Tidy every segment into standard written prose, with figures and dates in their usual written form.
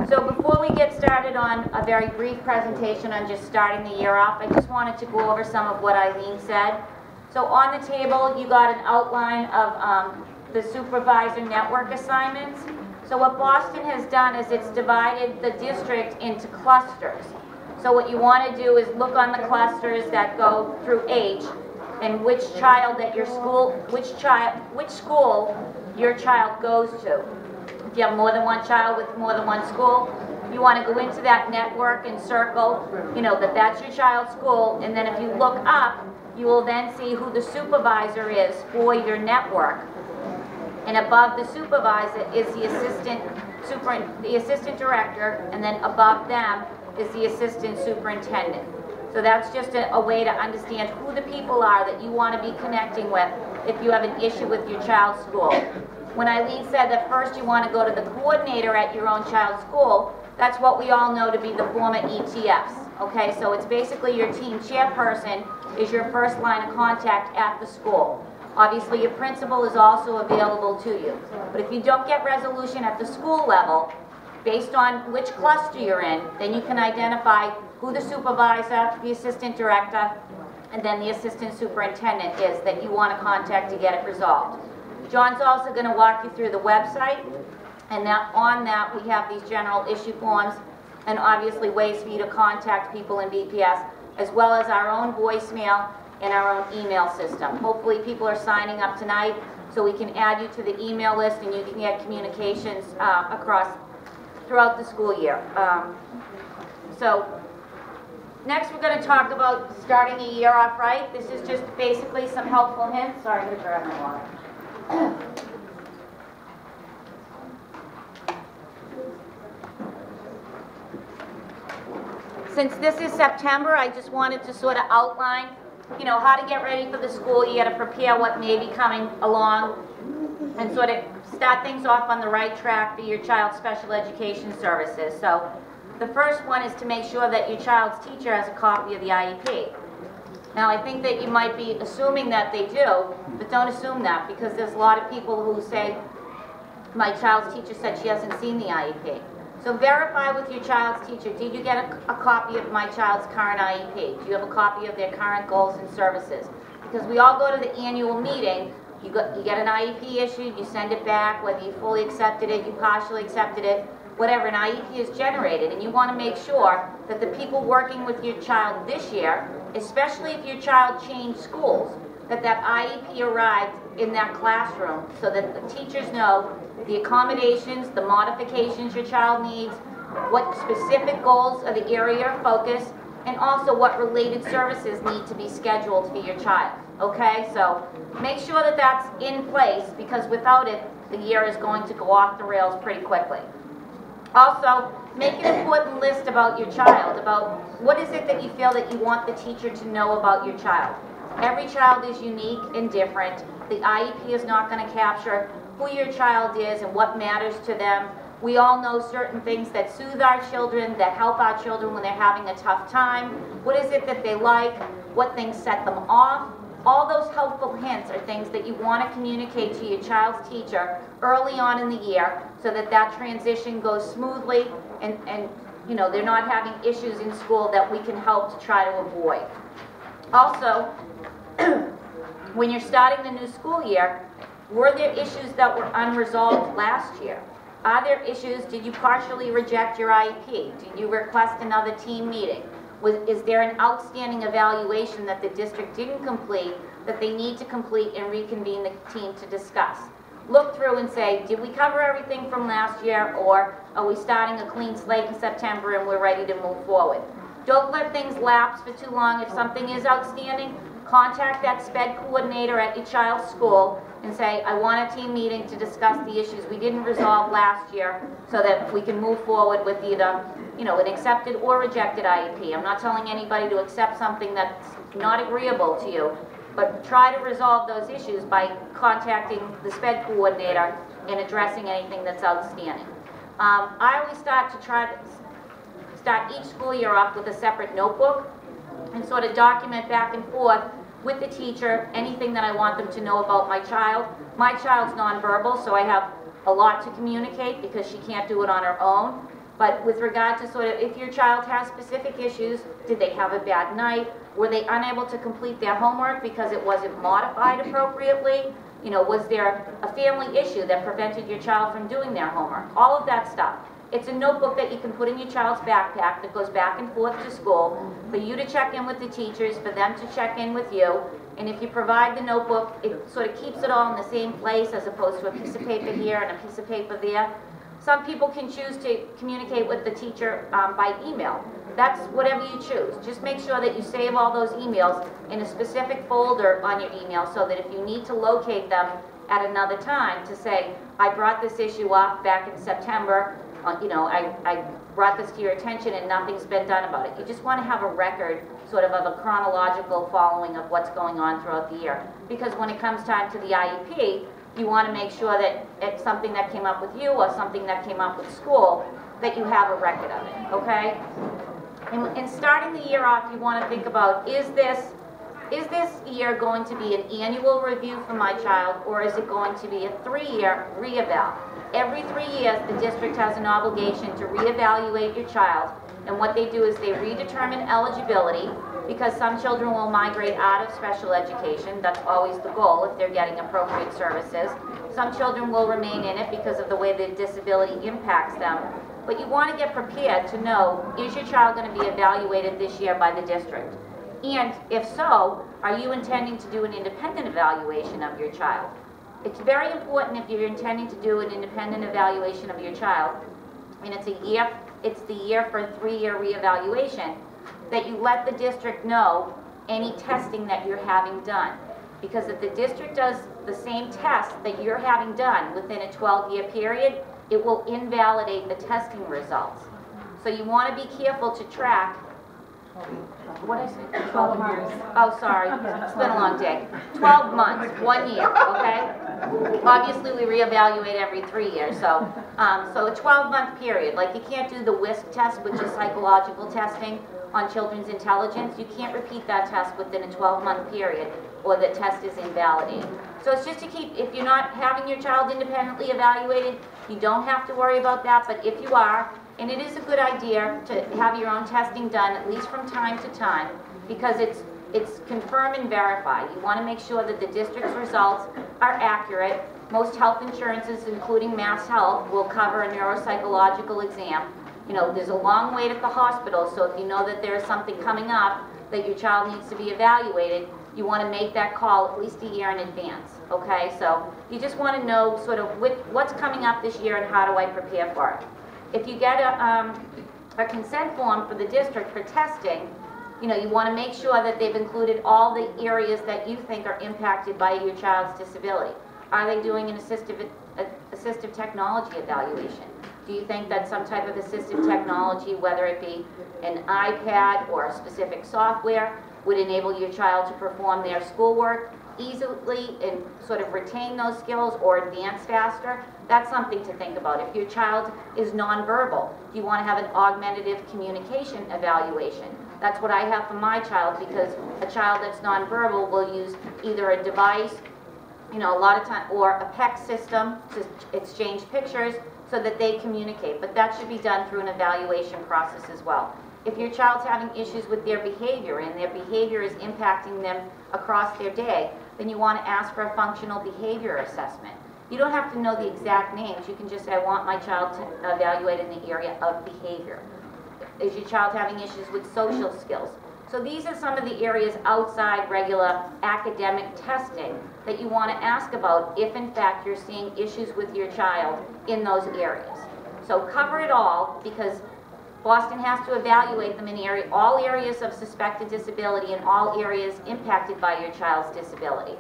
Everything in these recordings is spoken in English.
So before we get started on a very brief presentation on just starting the year off, I just wanted to go over some of what Eileen said. So on the table, you got an outline of the supervisor network assignments. So what Boston has done is it's divided the district into clusters. So what you want to do is look on the clusters that go through H and which child at your school, which school your child goes to. If you have more than one child with more than one school, you want to go into that network and circle, you know, that that's your child's school, and then if you look up, you will then see who the supervisor is for your network. And above the supervisor is the assistant director, and then above them is the assistant superintendent. So that's just a way to understand who the people are that you want to be connecting with if you have an issue with your child's school. When Eileen said that first you want to go to the coordinator at your own child's school, that's what we all know to be the former ETFs. Okay, so it's basically your team chairperson is your first line of contact at the school. Obviously your principal is also available to you. But if you don't get resolution at the school level, based on which cluster you're in, then you can identify who the supervisor, the assistant director, and then the assistant superintendent is that you want to contact to get it resolved. John's also going to walk you through the website, and on that we have these general issue forms and obviously ways for you to contact people in BPS, as well as our own voicemail and our own email system. Hopefully people are signing up tonight so we can add you to the email list and you can get communications throughout the school year. So next we're going to talk about starting the year off right. This is just basically some helpful hints. Sorry, I'm going to grab my water. Since this is September, I just wanted to sort of outline, you know, how to get ready for the school year, to prepare what may be coming along, and sort of start things off on the right track for your child's special education services. So the first one is to make sure that your child's teacher has a copy of the IEP. Now I think that you might be assuming that they do, but don't assume that, because there's a lot of people who say, my child's teacher said she hasn't seen the IEP. So verify with your child's teacher, did you get a copy of my child's current IEP? Do you have a copy of their current goals and services? Because we all go to the annual meeting, you get an IEP issued, you send it back, whether you fully accepted it, you partially accepted it, whatever, an IEP is generated, and you want to make sure that the people working with your child this year, especially if your child changed schools, that IEP arrived in that classroom so that the teachers know the accommodations, the modifications your child needs, what specific goals are the area of focus, and also what related services need to be scheduled for your child. Okay, so make sure that that's in place, because without it, the year is going to go off the rails pretty quickly. Also, make an important list about your child, about what is it that you feel that you want the teacher to know about your child. Every child is unique and different. The IEP is not going to capture who your child is and what matters to them. We all know certain things that soothe our children, that help our children when they're having a tough time. What is it that they like? What things set them off? All those helpful hints are things that you want to communicate to your child's teacher early on in the year so that that transition goes smoothly and you know, they're not having issues in school that we can help to try to avoid. Also, when you're starting the new school year, were there issues that were unresolved last year? Are there issues, did you partially reject your IEP? Did you request another team meeting? Is there an outstanding evaluation that the district didn't complete that they need to complete and reconvene the team to discuss? Look through and say, did we cover everything from last year, or are we starting a clean slate in September and we're ready to move forward? Don't let things lapse for too long. If something is outstanding, contact that SPED coordinator at your child's school and say, I want a team meeting to discuss the issues we didn't resolve last year so that we can move forward with either, you know, an accepted or rejected IEP. I'm not telling anybody to accept something that's not agreeable to you, but try to resolve those issues by contacting the SPED coordinator and addressing anything that's outstanding. I always start each school year off with a separate notebook and sort of document back and forth with the teacher anything that I want them to know about my child. My child's nonverbal, so I have a lot to communicate because she can't do it on her own. But with regard to sort of if your child has specific issues, did they have a bad night? Were they unable to complete their homework because it wasn't modified appropriately? You know, was there a family issue that prevented your child from doing their homework? All of that stuff. It's a notebook that you can put in your child's backpack that goes back and forth to school for you to check in with the teachers, for them to check in with you. And if you provide the notebook, it sort of keeps it all in the same place as opposed to a piece of paper here and a piece of paper there. Some people can choose to communicate with the teacher by email. That's whatever you choose. Just make sure that you save all those emails in a specific folder on your email so that if you need to locate them at another time to say, I brought this issue up back in September, you know, I brought this to your attention and nothing's been done about it. You just want to have a record sort of a chronological following of what's going on throughout the year. Because when it comes time to the IEP, you want to make sure that it's something that came up with you or something that came up with school, that you have a record of it, okay? And starting the year off, you want to think about, is this year going to be an annual review for my child, or is it going to be a 3-year re-eval? Every 3 years, the district has an obligation to reevaluate your child, and what they do is they redetermine eligibility, because some children will migrate out of special education. That's always the goal if they're getting appropriate services. Some children will remain in it because of the way the disability impacts them. But you want to get prepared to know, is your child going to be evaluated this year by the district? And if so, are you intending to do an independent evaluation of your child? It's very important if you're intending to do an independent evaluation of your child, and it's the year for a 3-year reevaluation, that you let the district know any testing that you're having done. Because if the district does the same test that you're having done within a 12-year period, it will invalidate the testing results. So you want to be careful to track. What did I say? 12 years. Oh, sorry. It's been a long day. 12 months, 1 year, okay? Obviously, we reevaluate every 3 years, so a 12-month period. Like, you can't do the WISC test, which is psychological testing on children's intelligence. You can't repeat that test within a 12-month period, or the test is invalidated. So it's just to keep, if you're not having your child independently evaluated, you don't have to worry about that, but if you are, and it is a good idea to have your own testing done at least from time to time, because it's confirm and verify. You want to make sure that the district's results are accurate. Most health insurances, including Mass Health, will cover a neuropsychological exam. You know, there's a long wait at the hospital, so if you know that there's something coming up that your child needs to be evaluated, you want to make that call at least a year in advance, okay? So you just want to know sort of what's coming up this year and how do I prepare for it. If you get a consent form for the district for testing, you know, you want to make sure that they've included all the areas that you think are impacted by your child's disability. Are they doing an assistive technology evaluation? Do you think that some type of assistive technology, whether it be an iPad or a specific software, would enable your child to perform their schoolwork easily and sort of retain those skills or advance faster? That's something to think about. If your child is nonverbal, do you want to have an augmentative communication evaluation? That's what I have for my child, because a child that's nonverbal will use either a device, you know, a lot of time, or a PEC system to exchange pictures so that they communicate. But that should be done through an evaluation process as well. If your child's having issues with their behavior and their behavior is impacting them across their day, then you want to ask for a functional behavior assessment. You don't have to know the exact names. You can just say, I want my child to evaluate in the area of behavior. Is your child having issues with social skills? So these are some of the areas outside regular academic testing that you want to ask about if in fact you're seeing issues with your child in those areas. So cover it all, because Boston has to evaluate them in all areas of suspected disability and all areas impacted by your child's disability.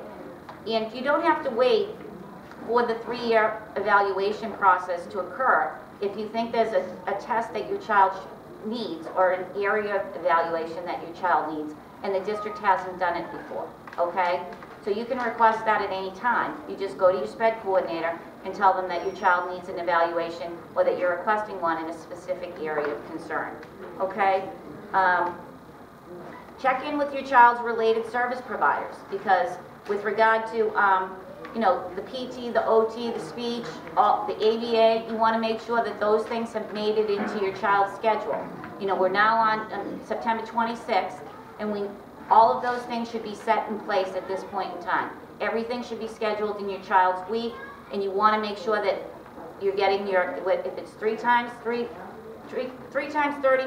And you don't have to wait for the 3-year evaluation process to occur. If you think there's a test that your child needs or an area of evaluation that your child needs and the district hasn't done it before, okay? So you can request that at any time. You just go to your SPED coordinator and tell them that your child needs an evaluation or that you're requesting one in a specific area of concern, okay? Check in with your child's related service providers, because with regard to you know, the PT, the OT, the speech, all, the ABA, you want to make sure that those things have made it into your child's schedule. You know, we're now on September 26th, and all of those things should be set in place at this point in time. Everything should be scheduled in your child's week, and you want to make sure that you're getting your, if it's three times 30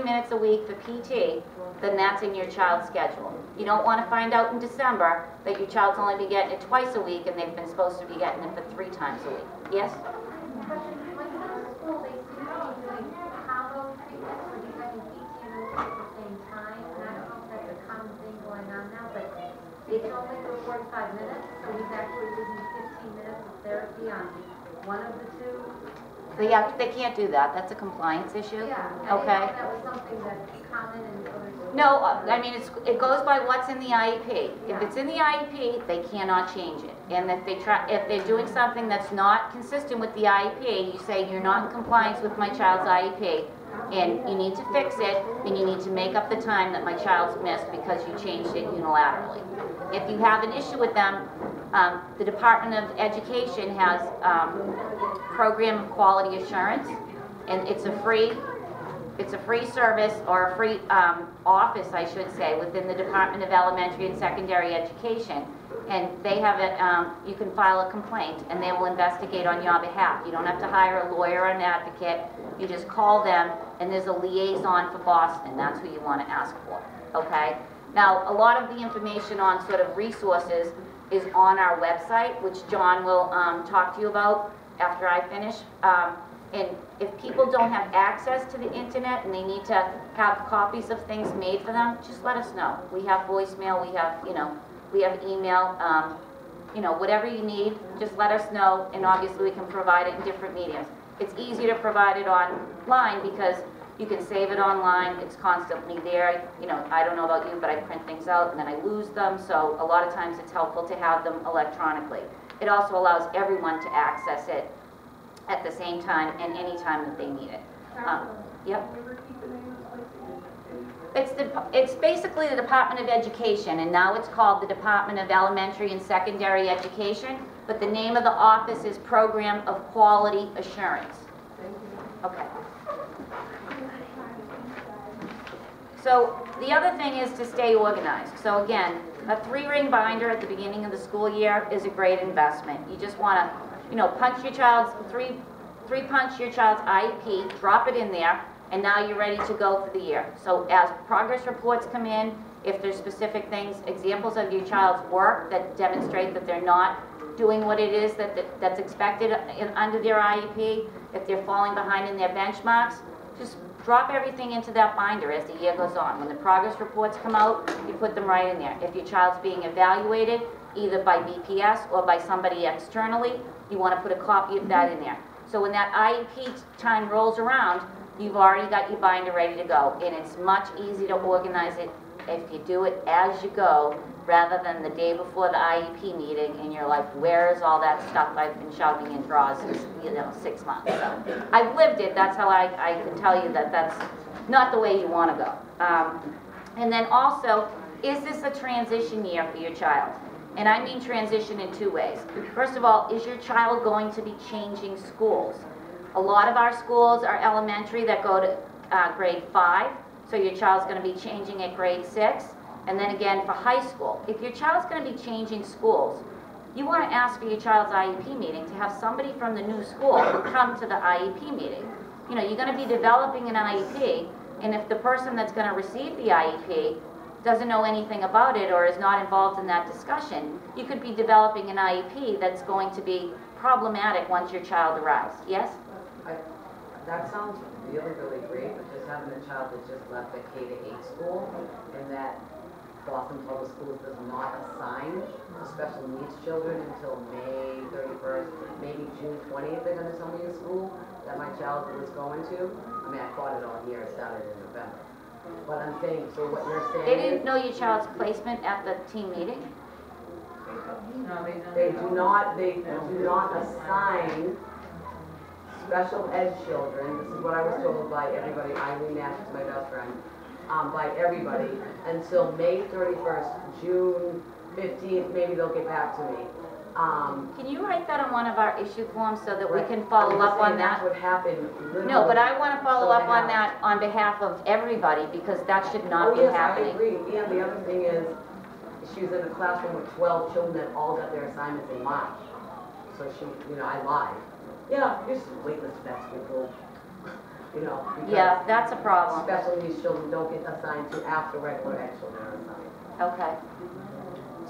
minutes a week for PT, then that's in your child's schedule. You don't want to find out in December that your child's only been getting it twice a week and they've been supposed to be getting it for 3 times a week. Yes? When you're in school, they seem to be doing combo treatments where you're getting PT and OT at the same time. And I don't know if that's a common thing going on now, but it's only for 45 minutes, so he's actually using 15 minutes of therapy on one of the two. They can't do that. That's a compliance issue. Yeah. Okay. That was something that's common in other schools. No, I mean, it goes by what's in the IEP. If it's in the IEP, they cannot change it. And if they're doing something that's not consistent with the IEP, you say you're not in compliance with my child's IEP, and you need to fix it, and you need to make up the time that my child's missed because you changed it unilaterally. If you have an issue with them, the Department of Education has program of quality assurance, and it's a free service, or a free office, I should say, within the Department of Elementary and Secondary Education. And they have it, you can file a complaint and they will investigate on your behalf. You don't have to hire a lawyer or an advocate. You just call them, and there's a liaison for Boston. That's who you want to ask for, okay? Now, a lot of the information on sort of resources is on our website, which John will talk to you about after I finish. And if people don't have access to the internet and they need to have copies of things made for them, just let us know. We have voicemail, we have, you know, we have email, you know, whatever you need, just let us know, and obviously we can provide it in different mediums. It's easy to provide it online because you can save it online, it's constantly there. You know, I don't know about you, but I print things out and then I lose them, so a lot of times it's helpful to have them electronically. It also allows everyone to access it at the same time and any time that they need it. Yep. It's basically the Department of Education, and now it's called the Department of Elementary and Secondary Education, but the name of the office is Program of Quality Assurance. Okay. So the other thing is to stay organized. So again, a 3-ring binder at the beginning of the school year is a great investment. You just want to, you know, punch your child's, punch your child's IEP, drop it in there, and now you're ready to go for the year. So as progress reports come in, if there's specific things, examples of your child's work that demonstrate that they're not doing what it is that's expected under their IEP, if they're falling behind in their benchmarks, just drop everything into that binder as the year goes on. When the progress reports come out, you put them right in there. If your child's being evaluated, either by BPS or by somebody externally, you want to put a copy of that in there. So when that IEP time rolls around, you've already got your binder ready to go, and it's much easier to organize it if you do it as you go, rather than the day before the IEP meeting, and you're like, where is all that stuff I've been shoving in drawers since, you know, 6 months. So I've lived it. That's how I can tell you that that's not the way you want to go. And then also, is this a transition year for your child? And I mean transition in 2 ways. First of all, is your child going to be changing schools? A lot of our schools are elementary that go to grade 5, so your child's going to be changing at grade 6. And then again for high school. If your child's going to be changing schools, you want to ask for your child's IEP meeting to have somebody from the new school come to the IEP meeting. You know, you're going to be developing an IEP, and if the person that's going to receive the IEP doesn't know anything about it or is not involved in that discussion, you could be developing an IEP that's going to be problematic once your child arrives. Yes? That sounds really, really great, but just having a child that just left a K-8 school, and that Boston Public Schools does not assign special needs children until May 31st, maybe June 20th they're going to tell me in school that my child was going to. I mean, I caught it all year, it started in November. But I'm saying, so what you're saying They didn't know your child's placement at the team meeting? No, they do not assign special ed children. This is what I was told by everybody. Eileen Nash is my best friend. By everybody until May 31st, June 15th, maybe they'll get back to me. Can you write that on one of our issue forms so that we Right. can follow up on That's that? what happened literally. No, but I want to follow So up on now- that on behalf of everybody, because that should Oh, not be yes, I happening. agree. And the other thing is, she was in a classroom with 12 children that all got their assignments in March. So she, I lied. Yeah, you're just waitlist next week, because Yeah, that's a problem. special needs children don't get assigned to after regular ed children are assigned. Okay.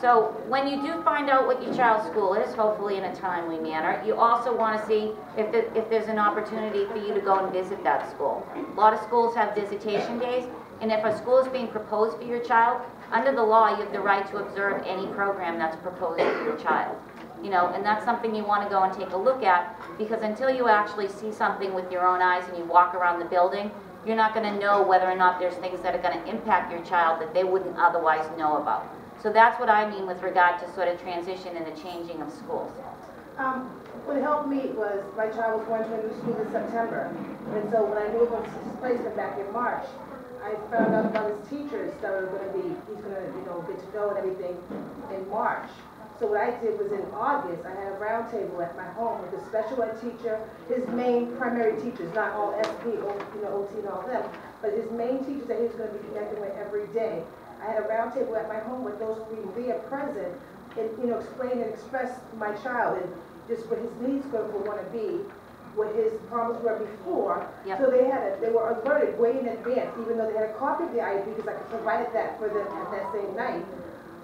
So when you do find out what your child's school is, hopefully in a timely manner, you also want to see if there's an opportunity for you to go and visit that school. A lot of schools have visitation days, and if a school is being proposed for your child, under the law, you have the right to observe any program that's proposed for your child. And that's something you want to go and take a look at, because until you actually see something with your own eyes and you walk around the building, you're not going to know whether or not there's things that are going to impact your child that they wouldn't otherwise know about. So that's what I mean with regard to sort of transition and the changing of schools. What helped me was my child was going to a new school in September. And so when I knew about his placement back in March, I found out about his teachers that were going to be, he's going to, get to know and everything in March. So what I did was in August, I had a round table at my home with a special ed teacher, his main primary teachers, not all SP, OT and all them, but his main teachers that he was going to be connecting with every day. I had a round table at my home with those three there present and, explain and express to my child and just what his needs were want to be, what his problems were before. Yep. So they were alerted way in advance, even though they had a copy of the IEP because I could provide that for them at that same night.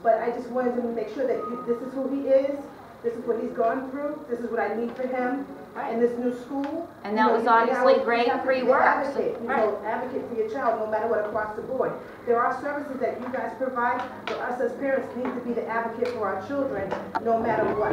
But I just wanted to make sure that this is who he is, this is what he's gone through, this is what I need for him in this new school. And that was obviously great pre-work. Advocate, advocate for your child no matter what across the board. There are services that you guys provide, but us as parents need to be the advocate for our children no matter what.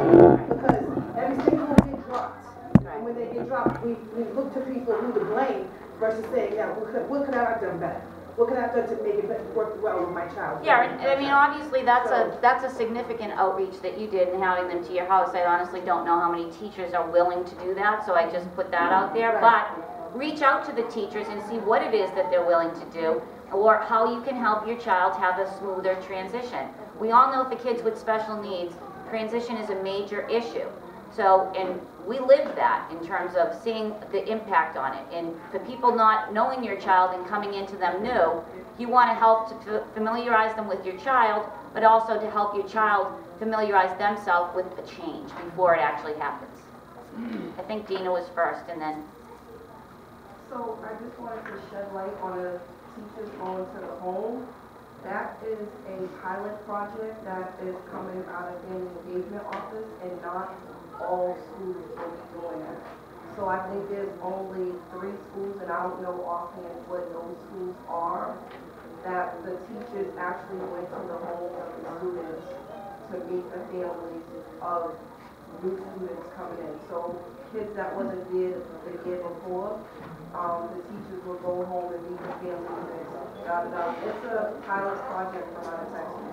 Because every single one get dropped. And when they get dropped, we look to people who to blame versus saying, yeah, what could I have done better? What can I have done to make it work well with my child? Yeah, and I mean, obviously, that's a significant outreach that you did in having them to your house. I honestly don't know how many teachers are willing to do that, so I just put that out there. Right. But reach out to the teachers and see what it is that they're willing to do, or how you can help your child have a smoother transition. We all know for kids with special needs, transition is a major issue. So, and we live that in terms of seeing the impact on it. And for people not knowing your child and coming into them new, you want to help to familiarize them with your child, but also to help your child familiarize themselves with the change before it actually happens. I think Dina was first, and then... So I just wanted to shed light on a teachers going to the home. That is a pilot project that is coming out of the engagement office, and not all schools will be doing it. So I think there's only 3 schools, and I don't know offhand what those schools are, that the teachers actually went to the home of the students to meet the families of new students coming in. So kids that wasn't there the year before, the teachers will go home and meet the families and da-da-da. It's a pilot project from out of Texas.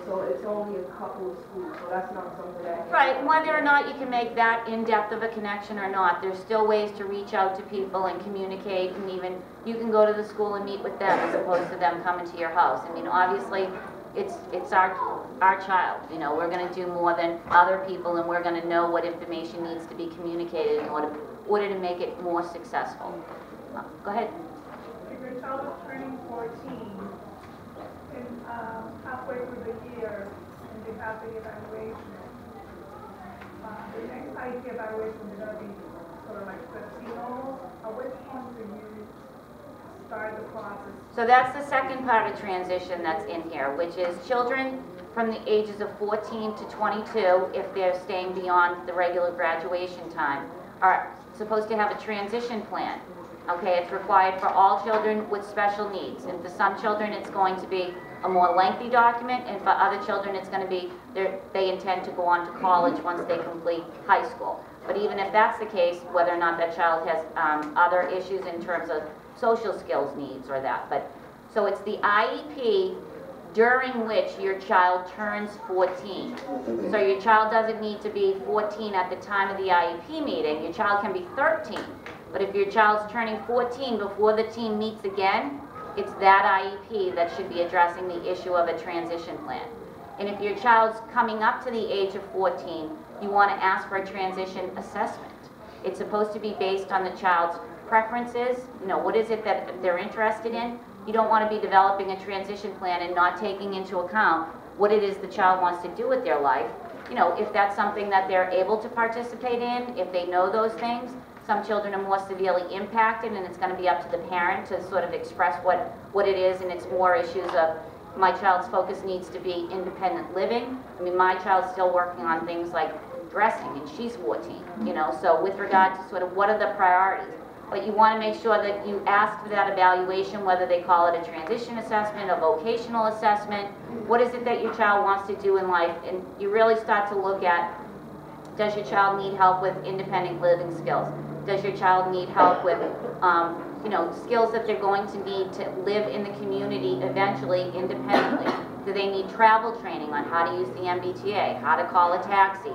So it's only a couple of schools, so that's not something that... Right, whether or not you can make that in-depth of a connection or not, there's still ways to reach out to people and communicate, and even you can go to the school and meet with them as opposed to them coming to your house. I mean, obviously, it's our child, we're going to do more than other people, and we're going to know what information needs to be communicated in order to make it more successful. Go ahead. If your child is turning 14, and halfway through the year, and they have the evaluation, the next IEP evaluation is going to be sort of like 15 almost. At which point do you start the process? So that's the second part of transition that's in here, which is children from the ages of 14 to 22, if they're staying beyond the regular graduation time, are supposed to have a transition plan. Okay, it's required for all children with special needs, and for some children it's going to be a more lengthy document, and for other children it's going to be they intend to go on to college once they complete high school. But even if that's the case, whether or not that child has other issues in terms of social skills needs or that. But so it's the IEP during which your child turns 14. So your child doesn't need to be 14 at the time of the IEP meeting. Your child can be 13. But if your child's turning 14 before the team meets again, it's that IEP that should be addressing the issue of a transition plan. And if your child's coming up to the age of 14, you want to ask for a transition assessment. It's supposed to be based on the child's preferences, what is it that they're interested in. You don't want to be developing a transition plan and not taking into account what it is the child wants to do with their life. If that's something that they're able to participate in, if they know those things. Some children are more severely impacted, and it's going to be up to the parent to sort of express what it is, and it's more issues of my child's focus needs to be independent living. I mean, my child's still working on things like dressing, and she's 14, so with regard to sort of what are the priorities. But you want to make sure that you ask for that evaluation, whether they call it a transition assessment, a vocational assessment. What is it that your child wants to do in life? And you really start to look at, does your child need help with independent living skills? Does your child need help with, skills that they're going to need to live in the community eventually independently? Do they need travel training on how to use the MBTA, how to call a taxi?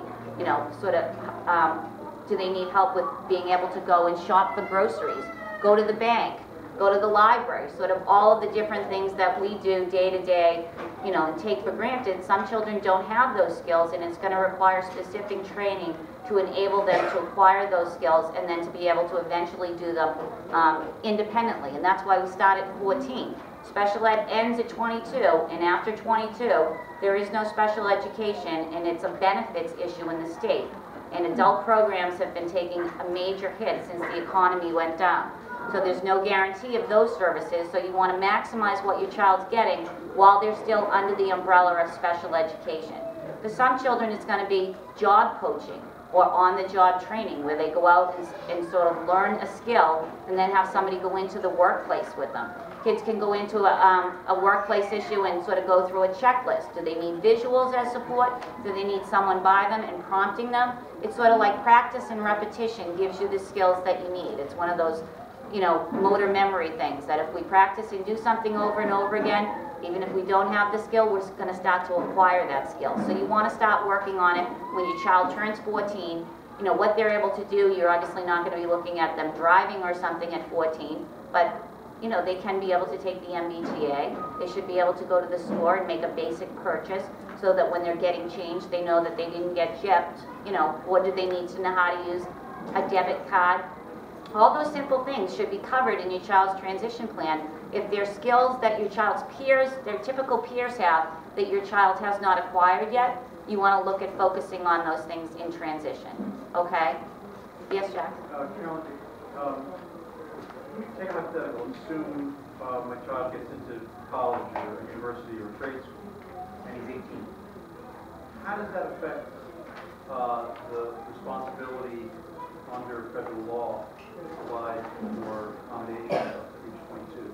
Do they need help with being able to go and shop for groceries, go to the bank, go to the library, sort of all of the different things that we do day to day, and take for granted. Some children don't have those skills, and it's going to require specific training to enable them to acquire those skills and then to be able to eventually do them independently. And that's why we start at 14. Special ed ends at 22, and after 22, there is no special education, and it's a benefits issue in the state. And adult programs have been taking a major hit since the economy went down. So there's no guarantee of those services, so you want to maximize what your child's getting while they're still under the umbrella of special education. For some children, it's going to be job coaching or on-the-job training, where they go out and sort of learn a skill and then have somebody go into the workplace with them. Kids can go into a workplace issue and sort of go through a checklist. Do they need visuals as support? Do they need someone by them and prompting them? It's sort of like practice and repetition gives you the skills that you need. It's one of those, motor memory things that if we practice and do something over and over again, even if we don't have the skill, we're going to start to acquire that skill. So you want to start working on it when your child turns 14. What they're able to do, you're obviously not going to be looking at them driving or something at 14, but they can be able to take the MBTA. They should be able to go to the store and make a basic purchase so that when they're getting change, they know that they didn't get gypped. What do they need to know how to use a debit card? All those simple things should be covered in your child's transition plan. If there's skills that your child's peers, their typical peers have, that your child has not acquired yet, you want to look at focusing on those things in transition. Okay? Yes, Jack? Carolyn, take a hypothetical. Assume my child gets into college or university or trade school, and he's 18. How does that affect the responsibility under federal law to provide for accommodation at age 22?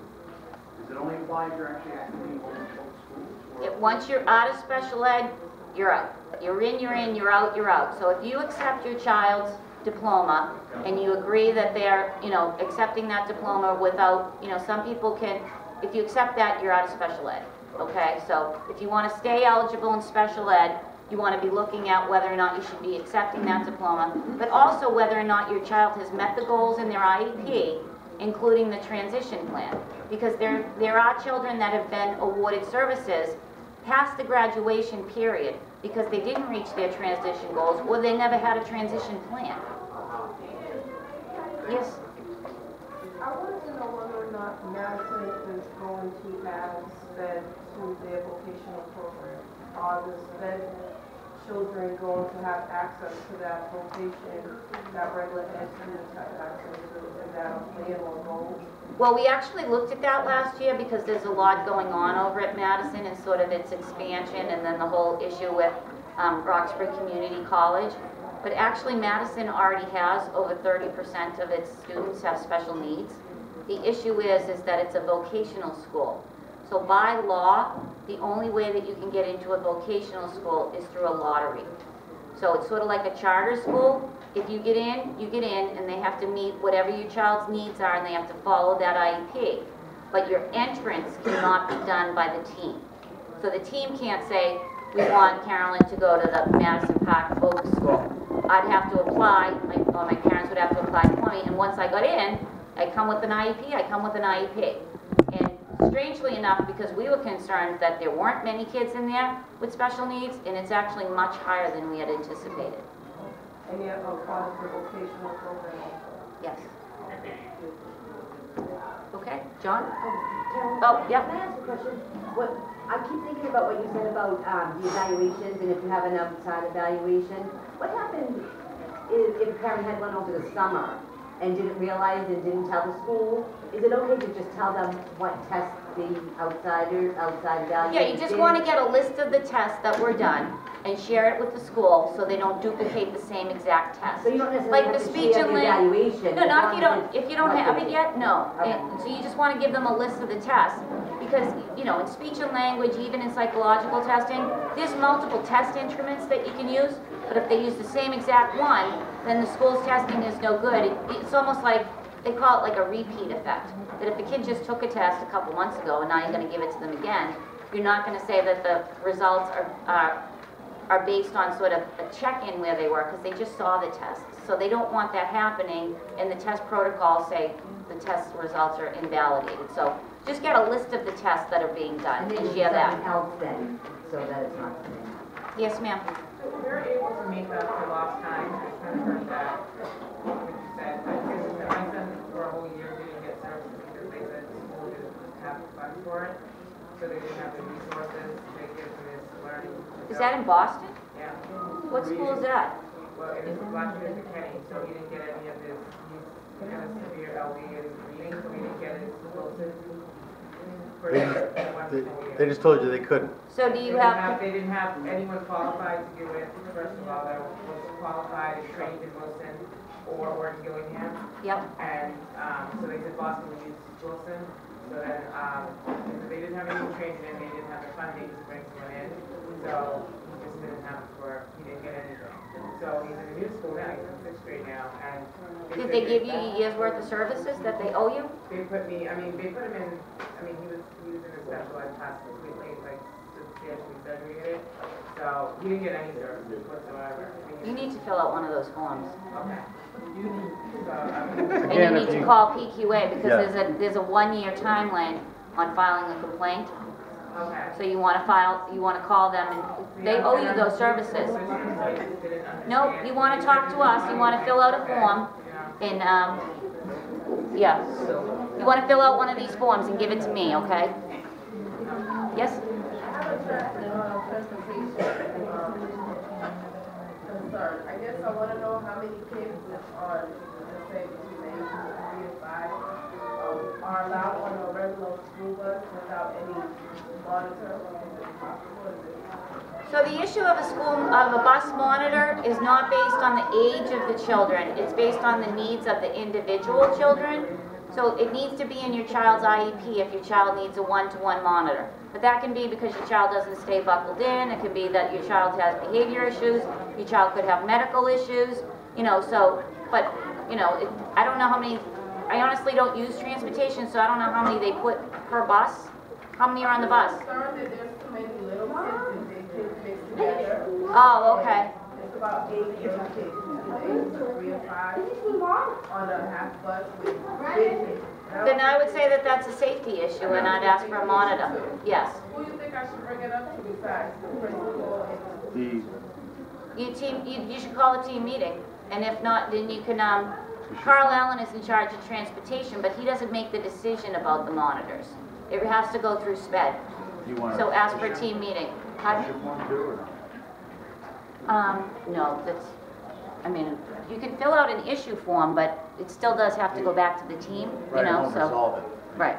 Does it only apply if you're actually actively enrolled in public schools? Once you're out of special ed, you're out. You're in, you're out, you're out. So if you accept your child's diploma and you agree that they're, accepting that diploma without, some people can, if you accept that, you're out of special ed. Okay, so if you want to stay eligible in special ed, you want to be looking at whether or not you should be accepting that diploma, but also whether or not your child has met the goals in their IEP, including the transition plan. Because there are children that have been awarded services past the graduation period because they didn't reach their transition goals or they never had a transition plan. Yes? I wanted to know whether or not Madison is going to add SPED to their vocational program. Are the SPED children going to have access to that vocation that regular ed students have access to? Is that a plan or goal? Well, we actually looked at that last year because there's a lot going on over at Madison and sort of its expansion and then the whole issue with Roxbury Community College. But actually Madison already has over 30% of its students have special needs. The issue is that it's a vocational school. So by law, the only way that you can get into a vocational school is through a lottery. So it's sort of like a charter school. If you get in, and they have to meet whatever your child's needs are, and they have to follow that IEP. But your entrance cannot be done by the team. So the team can't say, we want Carolyn to go to the Madison Park Folk School. I'd have to apply, or my parents would have to apply for me, and once I got in, I come with an IEP, And strangely enough, because we were concerned that there weren't many kids in there with special needs, and it's actually much higher than we had anticipated. And you have a part of the vocational program also. Yes. Okay, John? Carolyn, Oh, yep. Can I ask a question? I keep thinking about what you said about the evaluations, and if you have an outside evaluation. What happened if a parent had one over the summer and didn't realize and didn't tell the school? Is it okay to just tell them what tests the outside evaluation Yeah, you just want to get a list of the tests that were done and share it with the school so they don't duplicate the same exact test. So you don't Like necessarily the have to speech share and the evaluation? No, as not long if you as don't, it's if you don't have it documented. yet, no. Okay. So you just want to give them a list of the tests, because, you know, in speech and language, even in psychological testing, there's multiple test instruments that you can use, but if they use the same exact one, then the school's testing is no good. It's almost like, they call it like a repeat effect. That if the kid just took a test a couple months ago and now you're going to give it to them again, you're not going to say that the results are based on sort of a check-in where they were, because they just saw the tests. So they don't want that happening, and the test protocols say the test results are invalidated. So just get a list of the tests that are being done And then and share something that. else then, so that it's not the same. Yes, ma'am. So we're able to make up for lost time. I kind of heard that, what you said. Because my son for a whole year didn't get services because they said the school didn't have the funds for it. So they didn't have the resources to give him his learning. Is that in Boston? Yeah. What school is that? Well, it was Washington McKinney, so he didn't get any of his, he's got a severe LD in reading, so he didn't get his closest. They just told you they couldn't. So do you have, They didn't have anyone qualified to do it, first of all, that was qualified and trained in Wilson or in Gillingham. yep. And so they said Boston would use Wilson. So then they didn't have anyone trained in it, they didn't have the funding to bring someone in. So he just didn't have it he didn't get anything. So he's in a new school now, he's in sixth grade now. And Did they give you a year's worth of services that they owe you? They put me, they put him in, he was in a specialized class completely, like substantially segregated. So he didn't get any services whatsoever. You need to fill out one of those forms. Okay. So, And Again, you if need to you- call PQA, because Yeah. there's a 1-year timeline on filing a complaint. okay. So you want to call them, and they owe you those services. No, you want to talk to us, you want to fill out a form, and, yeah. You want to fill out one of these forms and give it to me, okay? Yes? I have a transportation concern. I guess I want to know how many kids are, let's say, between the ages of 3 and 5, are allowed on a regular school bus without any monitor. Is it possible? Is it? So the issue of a bus monitor is not based on the age of the children. It's based on the needs of the individual children. So it needs to be in your child's IEP if your child needs a one-to-one monitor. But that can be because your child doesn't stay buckled in. It could be that your child has behavior issues. Your child could have medical issues. You know, so, but, you know, I don't know how many, I honestly don't use transportation, so I don't know how many they put per bus. How many are on the bus? I'm concerned that there's too many little kids and big kids mixed together. Oh, okay. It's about 8 little kids between the ages of 3 and 5 on a half bus with big kids. Then I would say that that's a safety issue, and I'd ask for a monitor. Yes. Who do you think I should bring it up to besides the principal and The You should call a team meeting, and if not, then you can, Carl Allen is in charge of transportation, but he doesn't make the decision about the monitors. It has to go through SPED. You want So ask for a team meeting. Pardon? Should one do or not? No, that's, I mean, you can fill out an issue form, but it still does have to go back to the team, you Right, it know, won't so. resolve it. Right.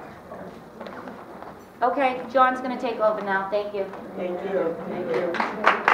Okay, John's gonna take over now, thank you. Thank you.